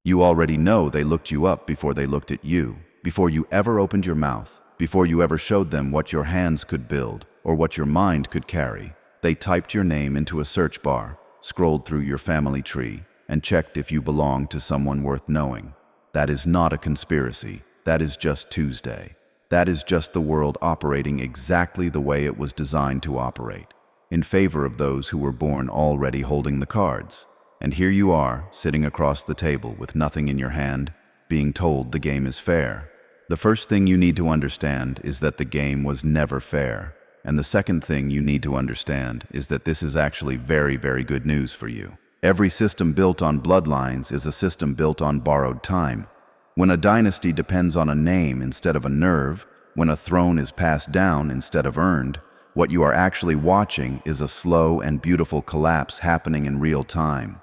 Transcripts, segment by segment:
You already know they looked you up before they looked at you, before you ever opened your mouth, before you ever showed them what your hands could build or what your mind could carry. They typed your name into a search bar, scrolled through your family tree, and checked if you belonged to someone worth knowing. That is not a conspiracy. That is just Tuesday. That is just the world operating exactly the way it was designed to operate, in favor of those who were born already holding the cards. And here you are, sitting across the table with nothing in your hand, being told the game is fair. The first thing you need to understand is that the game was never fair. And the second thing you need to understand is that this is actually very, very good news for you. Every system built on bloodlines is a system built on borrowed time. When a dynasty depends on a name instead of a nerve, when a throne is passed down instead of earned, what you are actually watching is a slow and beautiful collapse happening in real time.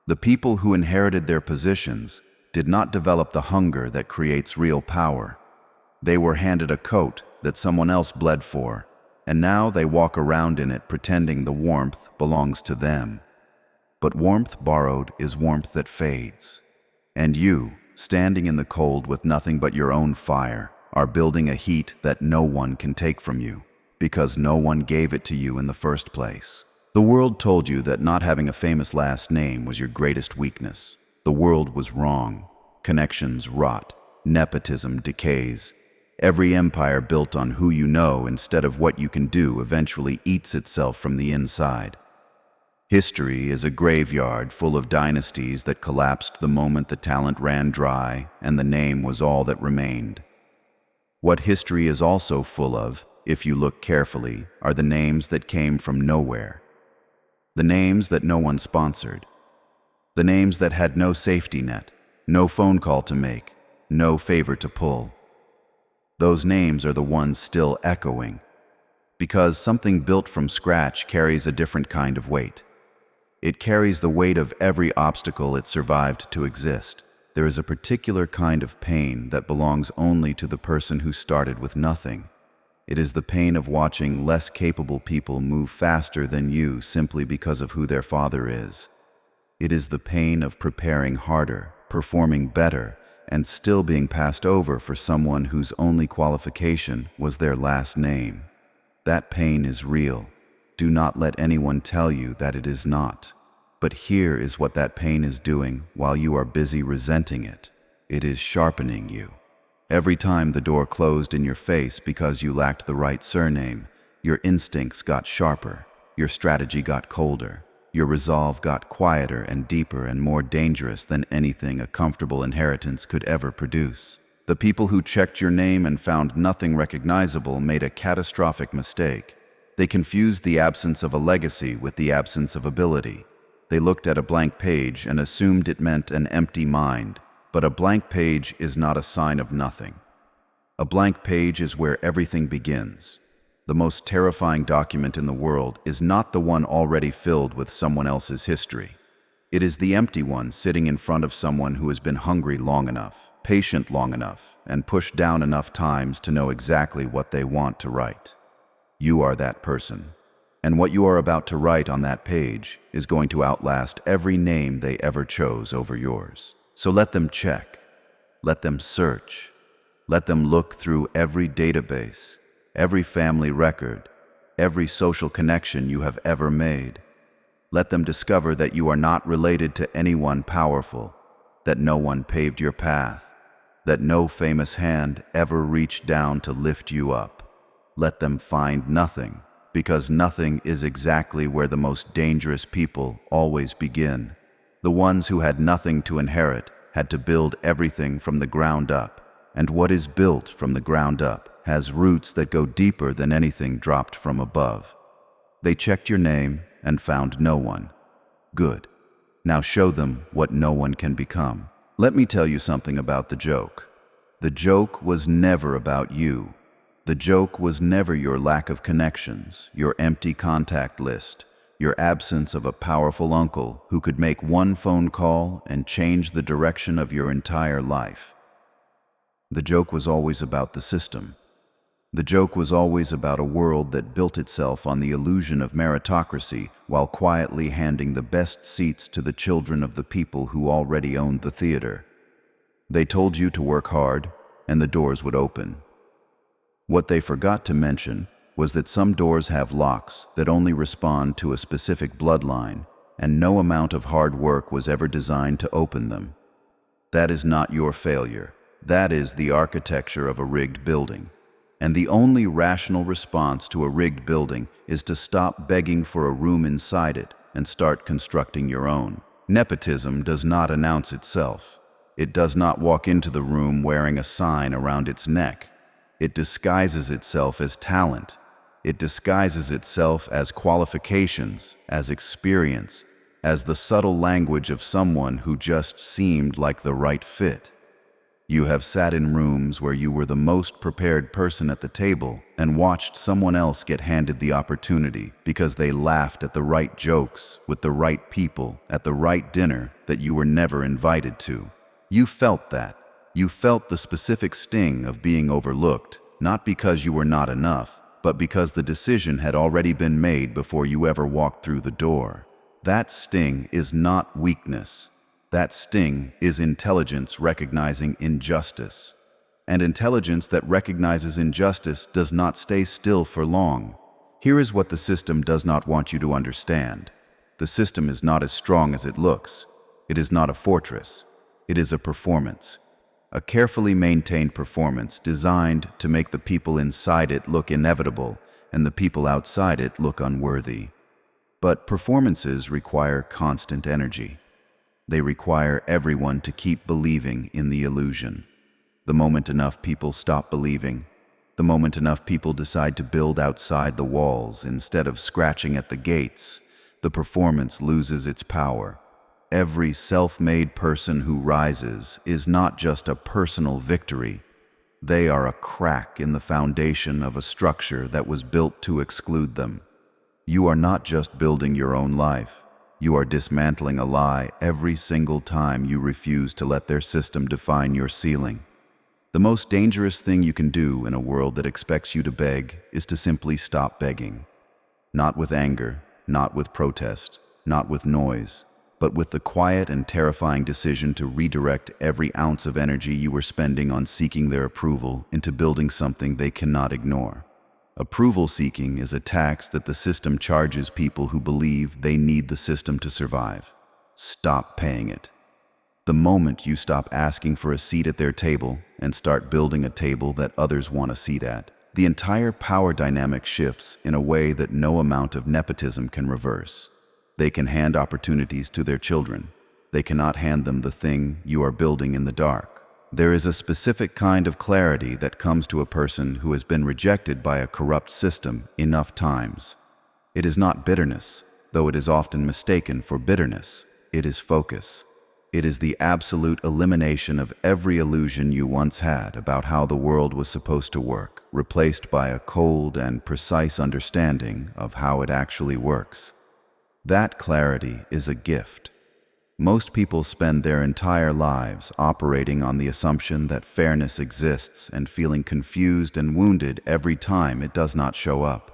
The people who inherited their positions did not develop the hunger that creates real power. They were handed a coat that someone else bled for, and now they walk around in it pretending the warmth belongs to them. But warmth borrowed is warmth that fades. And you, standing in the cold with nothing but your own fire, are building a heat that no one can take from you, because no one gave it to you in the first place. The world told you that not having a famous last name was your greatest weakness. The world was wrong. Connections rot. Nepotism decays. Every empire built on who you know instead of what you can do eventually eats itself from the inside. History is a graveyard full of dynasties that collapsed the moment the talent ran dry and the name was all that remained. What history is also full of, if you look carefully, are the names that came from nowhere. The names that no one sponsored. The names that had no safety net, no phone call to make, no favor to pull. Those names are the ones still echoing, because something built from scratch carries a different kind of weight. It carries the weight of every obstacle it survived to exist. There is a particular kind of pain that belongs only to the person who started with nothing. It is the pain of watching less capable people move faster than you simply because of who their father is. It is the pain of preparing harder, performing better, and still being passed over for someone whose only qualification was their last name. That pain is real. Do not let anyone tell you that it is not. But here is what that pain is doing while you are busy resenting it. It is sharpening you. Every time the door closed in your face because you lacked the right surname, your instincts got sharper, your strategy got colder, your resolve got quieter and deeper and more dangerous than anything a comfortable inheritance could ever produce. The people who checked your name and found nothing recognizable made a catastrophic mistake. They confused the absence of a legacy with the absence of ability. They looked at a blank page and assumed it meant an empty mind. But a blank page is not a sign of nothing. A blank page is where everything begins. The most terrifying document in the world is not the one already filled with someone else's history. It is the empty one sitting in front of someone who has been hungry long enough, patient long enough, and pushed down enough times to know exactly what they want to write. You are that person. And what you are about to write on that page is going to outlast every name they ever chose over yours. So let them check, let them search, let them look through every database, every family record, every social connection you have ever made. Let them discover that you are not related to anyone powerful, that no one paved your path, that no famous hand ever reached down to lift you up. Let them find nothing, because nothing is exactly where the most dangerous people always begin. The ones who had nothing to inherit had to build everything from the ground up, and what is built from the ground up has roots that go deeper than anything dropped from above. They checked your name and found no one. Good. Now show them what no one can become. Let me tell you something about the joke. The joke was never about you. The joke was never your lack of connections, your empty contact list, your absence of a powerful uncle who could make one phone call and change the direction of your entire life. The joke was always about the system. The joke was always about a world that built itself on the illusion of meritocracy while quietly handing the best seats to the children of the people who already owned the theater. They told you to work hard, and the doors would open. What they forgot to mention was that some doors have locks that only respond to a specific bloodline, and no amount of hard work was ever designed to open them. That is not your failure. That is the architecture of a rigged building. And the only rational response to a rigged building is to stop begging for a room inside it and start constructing your own. Nepotism does not announce itself. It does not walk into the room wearing a sign around its neck. It disguises itself as talent. It disguises itself as qualifications, as experience, as the subtle language of someone who just seemed like the right fit. You have sat in rooms where you were the most prepared person at the table and watched someone else get handed the opportunity because they laughed at the right jokes with the right people at the right dinner that you were never invited to. You felt that. You felt the specific sting of being overlooked, not because you were not enough, but because the decision had already been made before you ever walked through the door. That sting is not weakness. That sting is intelligence recognizing injustice. And intelligence that recognizes injustice does not stay still for long. Here is what the system does not want you to understand. The system is not as strong as it looks. It is not a fortress. It is a performance. A carefully maintained performance designed to make the people inside it look inevitable and the people outside it look unworthy. But performances require constant energy. They require everyone to keep believing in the illusion. The moment enough people stop believing, the moment enough people decide to build outside the walls instead of scratching at the gates, the performance loses its power. Every self-made person who rises is not just a personal victory. They are a crack in the foundation of a structure that was built to exclude them. You are not just building your own life. You are dismantling a lie every single time you refuse to let their system define your ceiling. The most dangerous thing you can do in a world that expects you to beg is to simply stop begging. Not with anger, not with protest, not with noise, but with the quiet and terrifying decision to redirect every ounce of energy you were spending on seeking their approval into building something they cannot ignore. Approval seeking is a tax that the system charges people who believe they need the system to survive. Stop paying it. The moment you stop asking for a seat at their table and start building a table that others want a seat at, the entire power dynamic shifts in a way that no amount of nepotism can reverse. They can hand opportunities to their children. They cannot hand them the thing you are building in the dark. There is a specific kind of clarity that comes to a person who has been rejected by a corrupt system enough times. It is not bitterness, though it is often mistaken for bitterness. It is focus. It is the absolute elimination of every illusion you once had about how the world was supposed to work, replaced by a cold and precise understanding of how it actually works. That clarity is a gift. Most people spend their entire lives operating on the assumption that fairness exists and feeling confused and wounded every time it does not show up.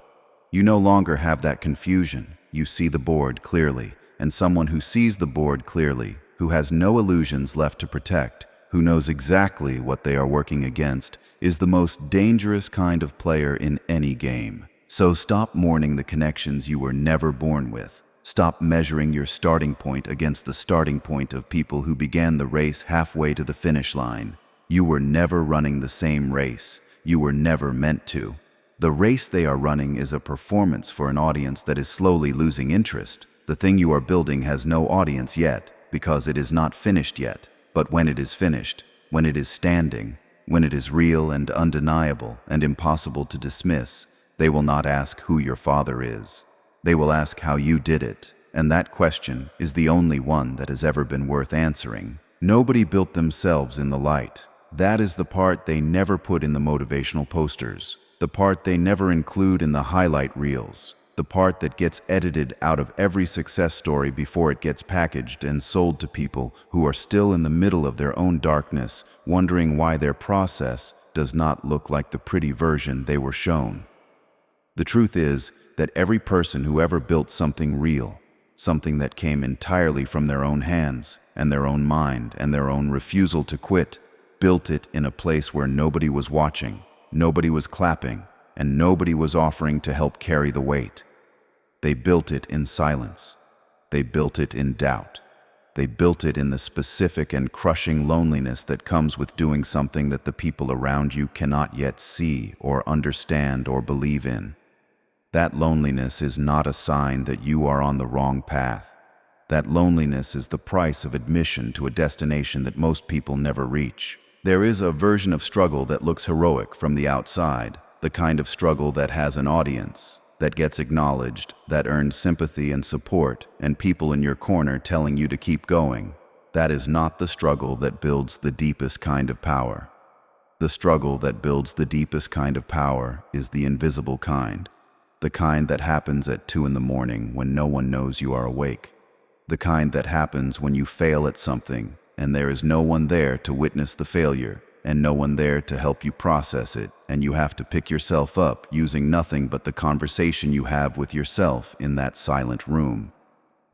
You no longer have that confusion. You see the board clearly, and someone who sees the board clearly, who has no illusions left to protect, who knows exactly what they are working against, is the most dangerous kind of player in any game. So stop mourning the connections you were never born with. Stop measuring your starting point against the starting point of people who began the race halfway to the finish line. You were never running the same race. You were never meant to. The race they are running is a performance for an audience that is slowly losing interest. The thing you are building has no audience yet because it is not finished yet. But when it is finished, when it is standing, when it is real and undeniable and impossible to dismiss, they will not ask who your father is. They will ask how you did it, and that question is the only one that has ever been worth answering. Nobody built themselves in the light. That is the part they never put in the motivational posters, the part they never include in the highlight reels, the part that gets edited out of every success story before it gets packaged and sold to people who are still in the middle of their own darkness, wondering why their process does not look like the pretty version they were shown. The truth is that every person who ever built something real, something that came entirely from their own hands and their own mind and their own refusal to quit, built it in a place where nobody was watching, nobody was clapping, and nobody was offering to help carry the weight. They built it in silence. They built it in doubt. They built it in the specific and crushing loneliness that comes with doing something that the people around you cannot yet see or understand or believe in. That loneliness is not a sign that you are on the wrong path. That loneliness is the price of admission to a destination that most people never reach. There is a version of struggle that looks heroic from the outside, the kind of struggle that has an audience, that gets acknowledged, that earns sympathy and support, and people in your corner telling you to keep going. That is not the struggle that builds the deepest kind of power. The struggle that builds the deepest kind of power is the invisible kind. The kind that happens at 2 in the morning when no one knows you are awake. The kind that happens when you fail at something and there is no one there to witness the failure and no one there to help you process it, and you have to pick yourself up using nothing but the conversation you have with yourself in that silent room.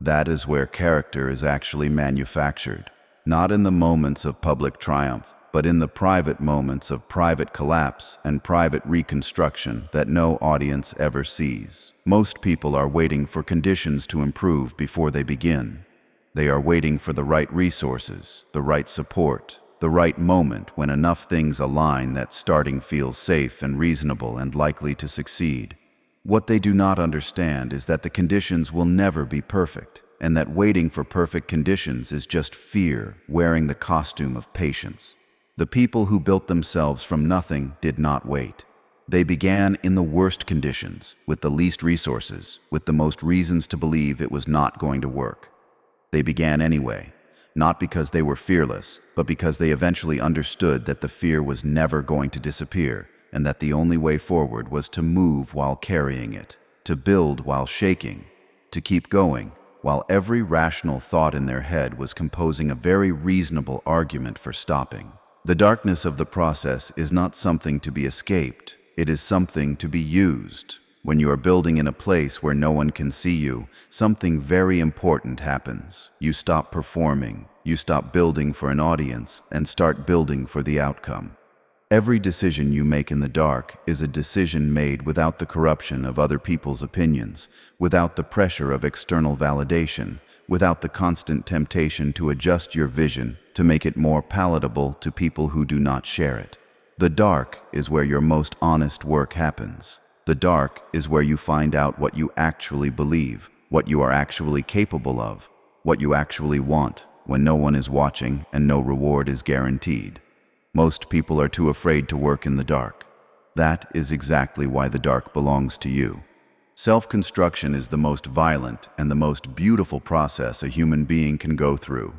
That is where character is actually manufactured, not in the moments of public triumph, but in the private moments of private collapse and private reconstruction that no audience ever sees. Most people are waiting for conditions to improve before they begin. They are waiting for the right resources, the right support, the right moment when enough things align that starting feels safe and reasonable and likely to succeed. What they do not understand is that the conditions will never be perfect, and that waiting for perfect conditions is just fear wearing the costume of patience. The people who built themselves from nothing did not wait. They began in the worst conditions, with the least resources, with the most reasons to believe it was not going to work. They began anyway, not because they were fearless, but because they eventually understood that the fear was never going to disappear, and that the only way forward was to move while carrying it, to build while shaking, to keep going, while every rational thought in their head was composing a very reasonable argument for stopping. The darkness of the process is not something to be escaped, it is something to be used. When you are building in a place where no one can see you, something very important happens. You stop performing, you stop building for an audience, and start building for the outcome. Every decision you make in the dark is a decision made without the corruption of other people's opinions, without the pressure of external validation, without the constant temptation to adjust your vision to make it more palatable to people who do not share it. The dark is where your most honest work happens. The dark is where you find out what you actually believe, what you are actually capable of, what you actually want, when no one is watching and no reward is guaranteed. Most people are too afraid to work in the dark. That is exactly why the dark belongs to you. Self-construction is the most violent and the most beautiful process a human being can go through.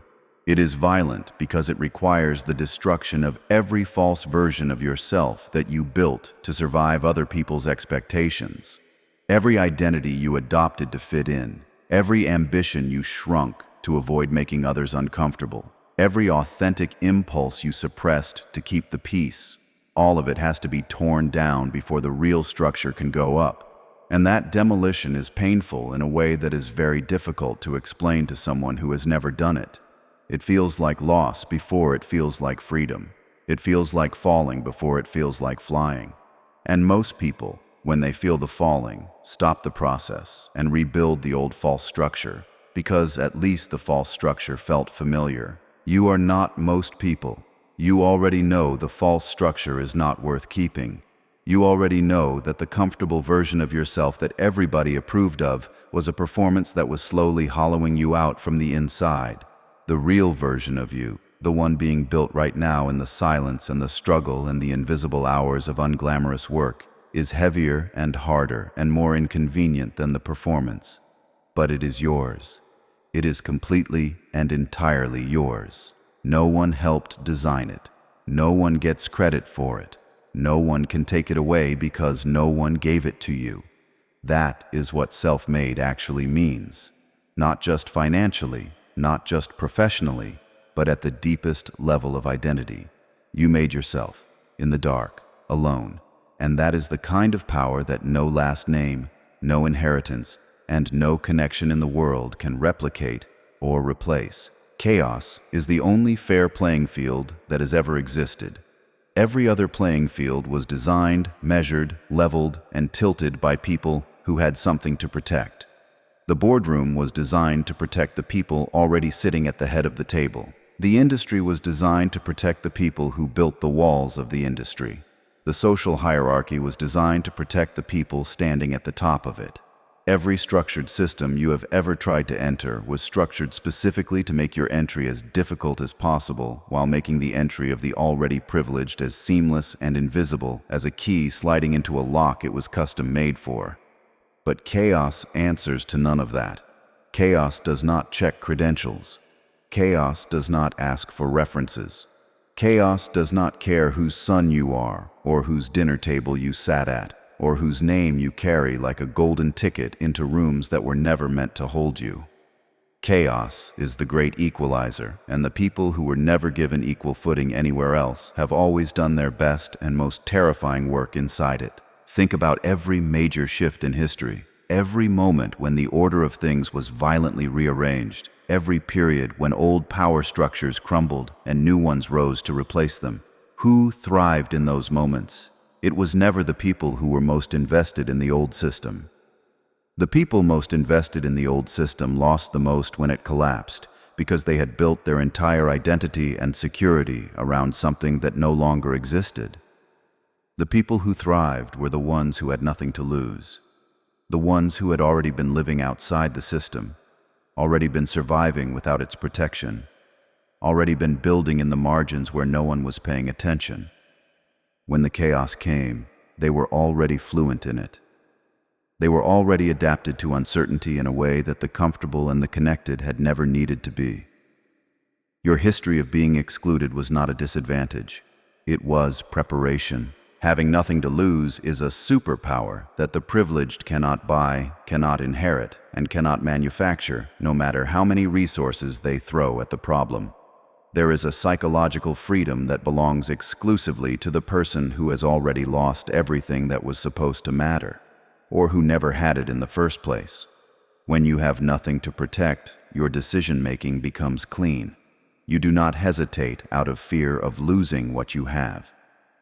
It is violent because it requires the destruction of every false version of yourself that you built to survive other people's expectations. Every identity you adopted to fit in, every ambition you shrunk to avoid making others uncomfortable, every authentic impulse you suppressed to keep the peace, all of it has to be torn down before the real structure can go up. And that demolition is painful in a way that is very difficult to explain to someone who has never done it. It feels like loss before it feels like freedom. It feels like falling before it feels like flying. And most people, when they feel the falling, stop the process and rebuild the old false structure, because at least the false structure felt familiar. You are not most people. You already know the false structure is not worth keeping. You already know that the comfortable version of yourself that everybody approved of was a performance that was slowly hollowing you out from the inside. The real version of you, the one being built right now in the silence and the struggle and the invisible hours of unglamorous work, is heavier and harder and more inconvenient than the performance. But it is yours. It is completely and entirely yours. No one helped design it. No one gets credit for it. No one can take it away because no one gave it to you. That is what self-made actually means. Not just financially, not just professionally, but at the deepest level of identity. You made yourself. in the dark, alone. And that is the kind of power that no last name, no inheritance, and no connection in the world can replicate or replace. Chaos is the only fair playing field that has ever existed. Every other playing field was designed, measured, leveled, and tilted by people who had something to protect. The boardroom was designed to protect the people already sitting at the head of the table. The industry was designed to protect the people who built the walls of the industry. The social hierarchy was designed to protect the people standing at the top of it. Every structured system you have ever tried to enter was structured specifically to make your entry as difficult as possible, while making the entry of the already privileged as seamless and invisible as a key sliding into a lock it was custom made for. But chaos answers to none of that. Chaos does not check credentials. Chaos does not ask for references. Chaos does not care whose son you are, or whose dinner table you sat at, or whose name you carry like a golden ticket into rooms that were never meant to hold you. Chaos is the great equalizer, and the people who were never given equal footing anywhere else have always done their best and most terrifying work inside it. Think about every major shift in history, every moment when the order of things was violently rearranged, every period when old power structures crumbled and new ones rose to replace them. Who thrived in those moments? It was never the people who were most invested in the old system. The people most invested in the old system lost the most when it collapsed, because they had built their entire identity and security around something that no longer existed. The people who thrived were the ones who had nothing to lose, the ones who had already been living outside the system, already been surviving without its protection, already been building in the margins where no one was paying attention. When the chaos came, they were already fluent in it. They were already adapted to uncertainty in a way that the comfortable and the connected had never needed to be. Your history of being excluded was not a disadvantage. It was preparation. Having nothing to lose is a superpower that the privileged cannot buy, cannot inherit, and cannot manufacture, no matter how many resources they throw at the problem. There is a psychological freedom that belongs exclusively to the person who has already lost everything that was supposed to matter, or who never had it in the first place. When you have nothing to protect, your decision-making becomes clean. You do not hesitate out of fear of losing what you have.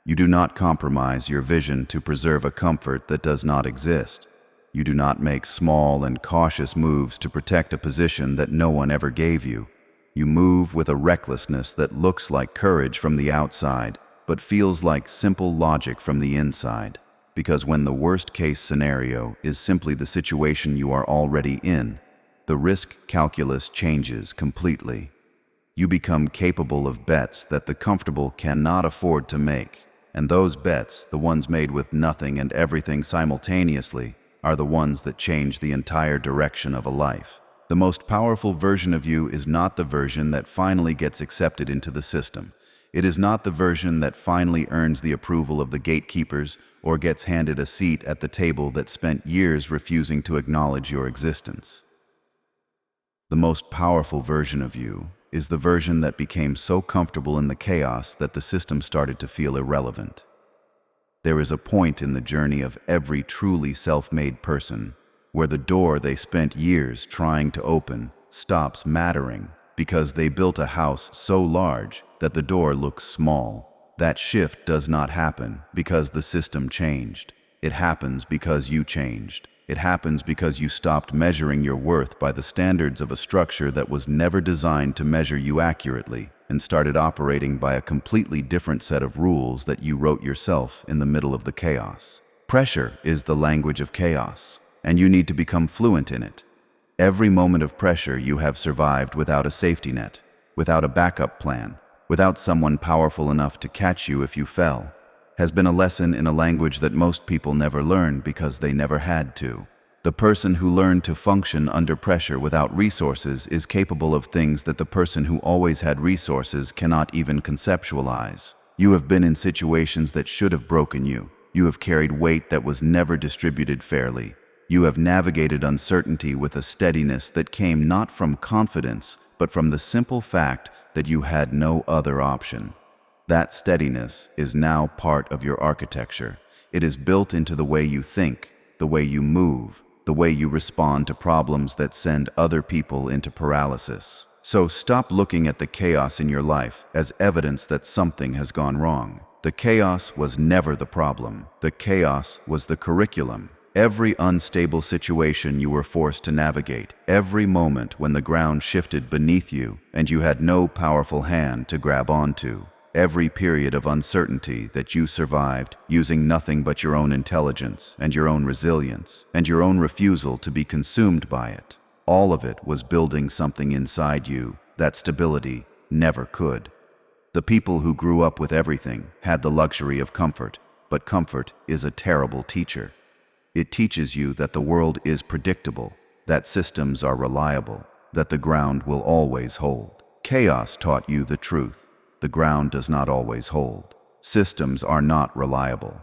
You do not compromise your vision to preserve a comfort that does not exist. You do not make small and cautious moves to protect a position that no one ever gave you. You move with a recklessness that looks like courage from the outside, but feels like simple logic from the inside. Because when the worst-case scenario is simply the situation you are already in, the risk calculus changes completely. You become capable of bets that the comfortable cannot afford to make. And those bets, the ones made with nothing and everything simultaneously, are the ones that change the entire direction of a life. The most powerful version of you is not the version that finally gets accepted into the system. It is not the version that finally earns the approval of the gatekeepers or gets handed a seat at the table that spent years refusing to acknowledge your existence. The most powerful version of you is the version that became so comfortable in the chaos that the system started to feel irrelevant. There is a point in the journey of every truly self-made person where the door they spent years trying to open stops mattering because they built a house so large that the door looks small. That shift does not happen because the system changed. It happens because you changed. It happens because you stopped measuring your worth by the standards of a structure that was never designed to measure you accurately and started operating by a completely different set of rules that you wrote yourself in the middle of the chaos. Pressure is the language of chaos, and you need to become fluent in it. Every moment of pressure you have survived without a safety net, without a backup plan, without someone powerful enough to catch you if you fell, has been a lesson in a language that most people never learned because they never had to. The person who learned to function under pressure without resources is capable of things that the person who always had resources cannot even conceptualize. You have been in situations that should have broken you. You have carried weight that was never distributed fairly. You have navigated uncertainty with a steadiness that came not from confidence, but from the simple fact that you had no other option. That steadiness is now part of your architecture. It is built into the way you think, the way you move, the way you respond to problems that send other people into paralysis. So stop looking at the chaos in your life as evidence that something has gone wrong. The chaos was never the problem. The chaos was the curriculum. Every unstable situation you were forced to navigate, every moment when the ground shifted beneath you and you had no powerful hand to grab onto, every period of uncertainty that you survived using nothing but your own intelligence and your own resilience and your own refusal to be consumed by it, all of it was building something inside you that stability never could. The people who grew up with everything had the luxury of comfort, but comfort is a terrible teacher. It teaches you that the world is predictable, that systems are reliable, that the ground will always hold. Chaos taught you the truth. The ground does not always hold. Systems are not reliable.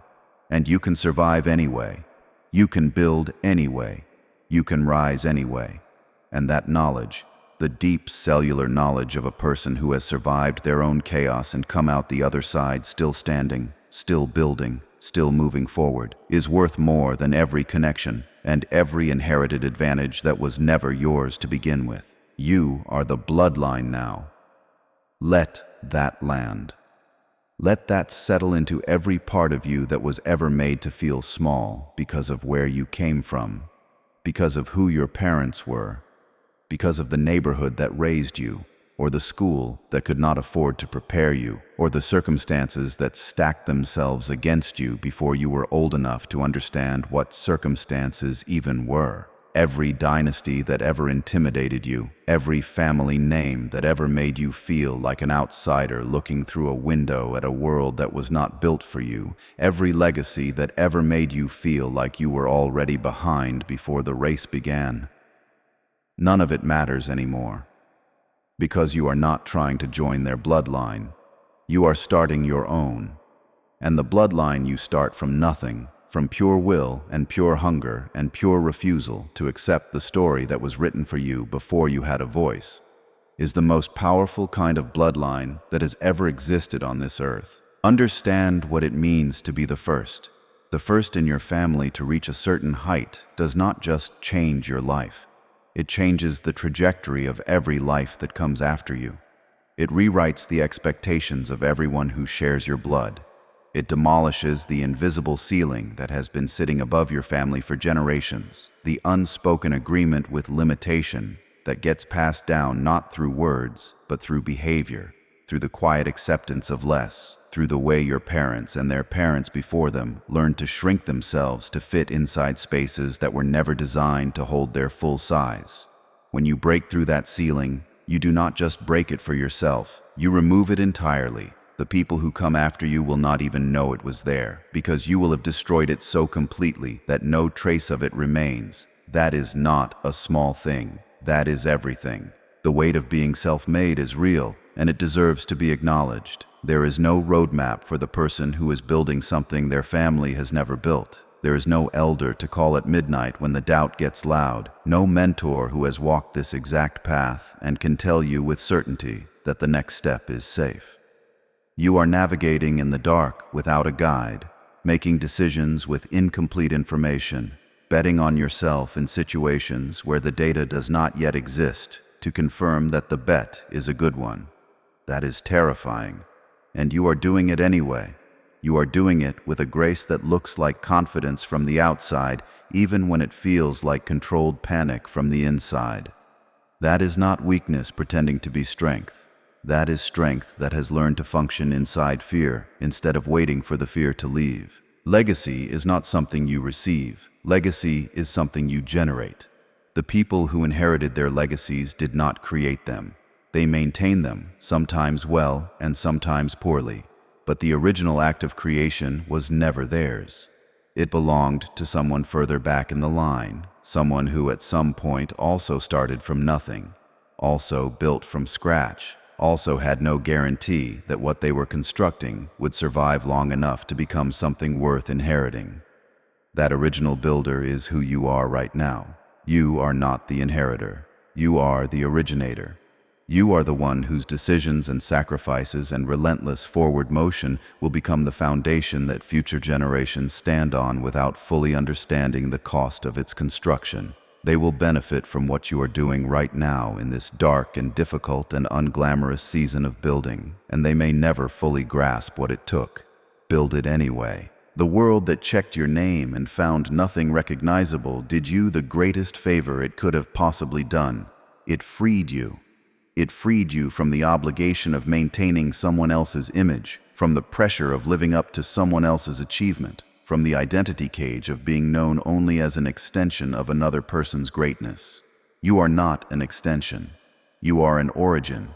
And you can survive anyway. You can build anyway. You can rise anyway. And that knowledge, the deep cellular knowledge of a person who has survived their own chaos and come out the other side still standing, still building, still moving forward, is worth more than every connection and every inherited advantage that was never yours to begin with. You are the bloodline now. Let that land. Let that settle into every part of you that was ever made to feel small because of where you came from, because of who your parents were, because of the neighborhood that raised you, or the school that could not afford to prepare you, or the circumstances that stacked themselves against you before you were old enough to understand what circumstances even were. Every dynasty that ever intimidated you, every family name that ever made you feel like an outsider looking through a window at a world that was not built for you, every legacy that ever made you feel like you were already behind before the race began. None of it matters anymore, because you are not trying to join their bloodline. You are starting your own. And the bloodline you start from nothing, from pure will and pure hunger and pure refusal to accept the story that was written for you before you had a voice, is the most powerful kind of bloodline that has ever existed on this earth. Understand what it means to be the first. The first in your family to reach a certain height does not just change your life. It changes the trajectory of every life that comes after you. It rewrites the expectations of everyone who shares your blood. It demolishes the invisible ceiling that has been sitting above your family for generations, the unspoken agreement with limitation that gets passed down not through words, but through behavior, through the quiet acceptance of less, through the way your parents and their parents before them learned to shrink themselves to fit inside spaces that were never designed to hold their full size. When you break through that ceiling, you do not just break it for yourself, you remove it entirely. The people who come after you will not even know it was there, because you will have destroyed it so completely that no trace of it remains. That is not a small thing. That is everything. The weight of being self-made is real, and it deserves to be acknowledged. There is no roadmap for the person who is building something their family has never built. There is no elder to call at midnight when the doubt gets loud, no mentor who has walked this exact path and can tell you with certainty that the next step is safe. You are navigating in the dark without a guide, making decisions with incomplete information, betting on yourself in situations where the data does not yet exist to confirm that the bet is a good one. That is terrifying. And you are doing it anyway. You are doing it with a grace that looks like confidence from the outside, even when it feels like controlled panic from the inside. That is not weakness pretending to be strength. That is strength that has learned to function inside fear instead of waiting for the fear to leave. Legacy is not something you receive. Legacy is something you generate. The people who inherited their legacies did not create them. They maintain them, sometimes well and sometimes poorly. But the original act of creation was never theirs. It belonged to someone further back in the line, someone who at some point also started from nothing, also built from scratch, also had no guarantee that what they were constructing would survive long enough to become something worth inheriting. That original builder is who you are right now. You are not the inheritor. You are the originator. You are the one whose decisions and sacrifices and relentless forward motion will become the foundation that future generations stand on without fully understanding the cost of its construction. They will benefit from what you are doing right now in this dark and difficult and unglamorous season of building, and they may never fully grasp what it took. Build it anyway. The world that checked your name and found nothing recognizable did you the greatest favor it could have possibly done. It freed you. It freed you from the obligation of maintaining someone else's image, from the pressure of living up to someone else's achievement, from the identity cage of being known only as an extension of another person's greatness. You are not an extension. You are an origin.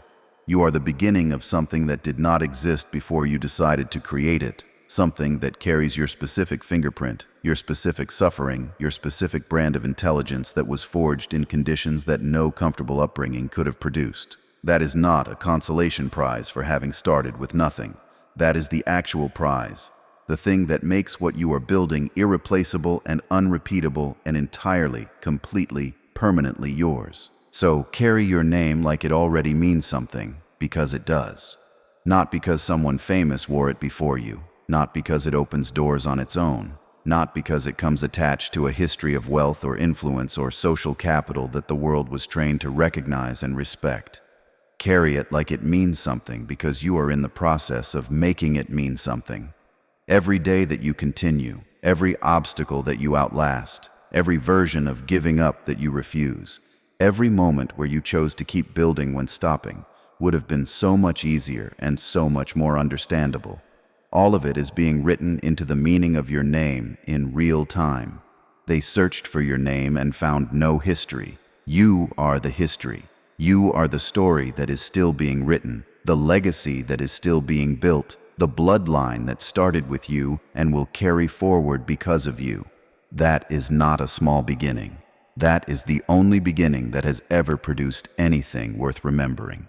You are the beginning of something that did not exist before you decided to create it, something that carries your specific fingerprint, your specific suffering, your specific brand of intelligence that was forged in conditions that no comfortable upbringing could have produced. That is not a consolation prize for having started with nothing. That is the actual prize, the thing that makes what you are building irreplaceable and unrepeatable and entirely, completely, permanently yours. So carry your name like it already means something, because it does. Not because someone famous wore it before you. Not because it opens doors on its own, not because it comes attached to a history of wealth or influence or social capital that the world was trained to recognize and respect. Carry it like it means something because you are in the process of making it mean something. Every day that you continue, every obstacle that you outlast, every version of giving up that you refuse, every moment where you chose to keep building when stopping, would have been so much easier and so much more understandable. All of it is being written into the meaning of your name in real time. They searched for your name and found no history. You are the history. You are the story that is still being written, the legacy that is still being built, the bloodline that started with you and will carry forward because of you. That is not a small beginning. That is the only beginning that has ever produced anything worth remembering.